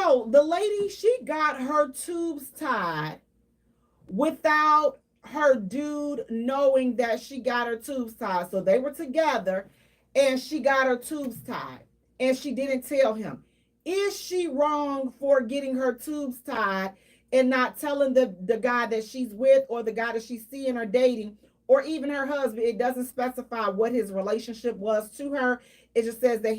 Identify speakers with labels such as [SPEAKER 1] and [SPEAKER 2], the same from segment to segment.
[SPEAKER 1] So the lady, she got her tubes tied without her dude knowing that she got her tubes tied. So they were together and she got her tubes tied and she didn't tell him. Is she wrong for getting her tubes tied and not telling the guy that she's with or the guy that she's seeing or dating or even her husband? It doesn't specify what his relationship was to her. It just says that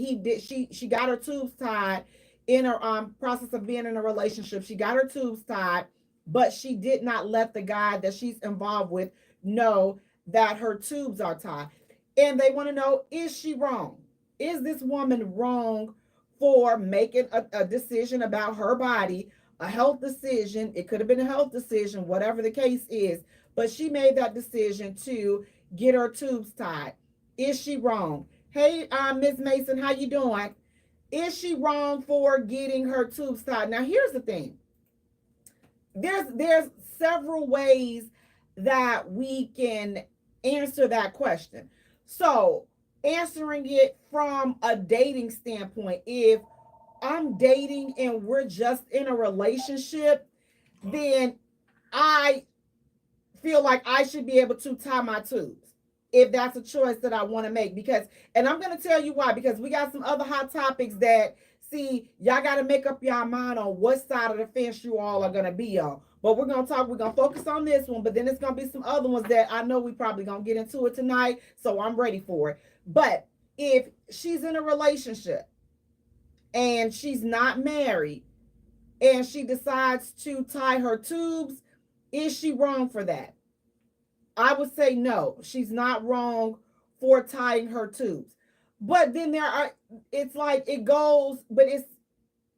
[SPEAKER 1] she got her tubes tied in her process of being in a relationship. She got her tubes tied, but she did not let the guy that she's involved with know that her tubes are tied. And they want to know, is she wrong? Is this woman wrong for making a decision about her body, a health decision? It could have been a health decision, whatever the case is, but she made that decision to get her tubes tied. Is she wrong? Hey, Miss Mason, how you doing? Is she wrong for getting her tubes tied? Now, here's the thing. There's several ways that we can answer that question. So, answering it from a dating standpoint, if I'm dating and we're just in a relationship, then I feel like I should be able to tie my tubes if that's a choice that I want to make. Because, and I'm going to tell you why, because we got some other hot topics that, see, y'all got to make up your mind on what side of the fence you all are going to be on. But we're going to focus on this one, but then it's going to be some other ones that I know we probably going to get into it tonight, so I'm ready for it. But if she's in a relationship and she's not married and she decides to tie her tubes, is she wrong for that? I would say no, she's not wrong for tying her tubes. But then it's like it goes, but it's,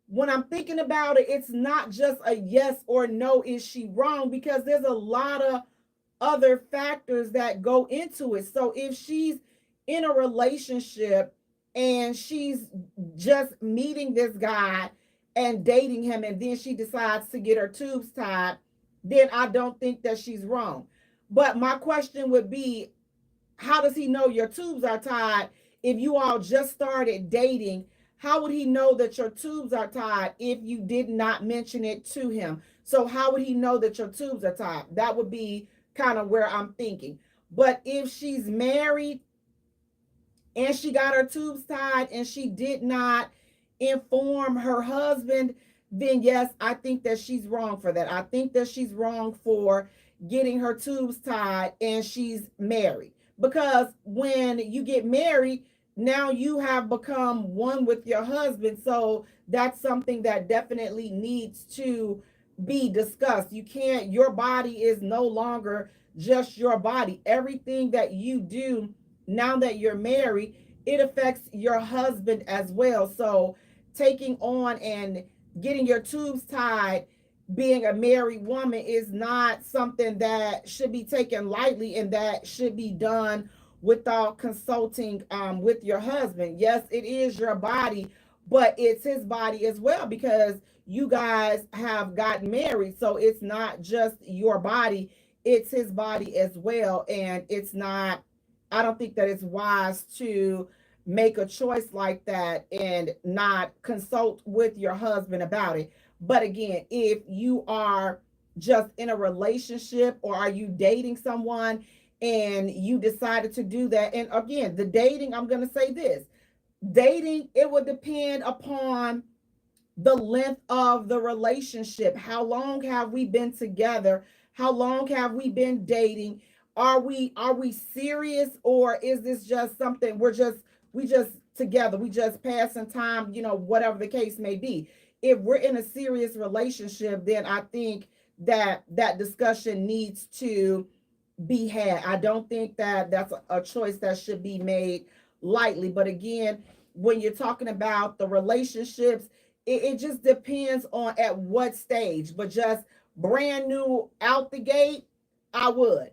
[SPEAKER 1] when I'm thinking about it, it's not just a yes or no, is she wrong? Because there's a lot of other factors that go into it. So if she's in a relationship and she's just meeting this guy and dating him, and then she decides to get her tubes tied, then I don't think that she's wrong. But my question would be, how does he know your tubes are tied if you all just started dating? How would he know that your tubes are tied if you did not mention it to him? So how would he know that your tubes are tied? That would be kind of where I'm thinking. But if she's married and she got her tubes tied and she did not inform her husband, then yes, I think that she's wrong for that. I think that she's wrong for getting her tubes tied and she's married. Because when you get married, now you have become one with your husband. So that's something that definitely needs to be discussed. You can't, your body is no longer just your body. Everything that you do now that you're married, it affects your husband as well. So taking on and getting your tubes tied, being a married woman, is not something that should be taken lightly, and that should be done without consulting with your husband. Yes, it is your body, but it's his body as well, because you guys have gotten married. So it's not just your body, it's his body as well. And it's not, I don't think that it's wise to make a choice like that and not consult with your husband about it. But again, if you are just in a relationship, or are you dating someone and you decided to do that, and again, the dating, I'm going to say this, dating, it would depend upon the length of the relationship. How long have we been together? How long have we been dating? Are we serious, or is this just something we just together, we just passing time, whatever the case may be. If we're in a serious relationship, then I think that that discussion needs to be had. I don't think that that's a choice that should be made lightly. But again, when you're talking about the relationships, it just depends on at what stage. But just brand new out the gate, I would.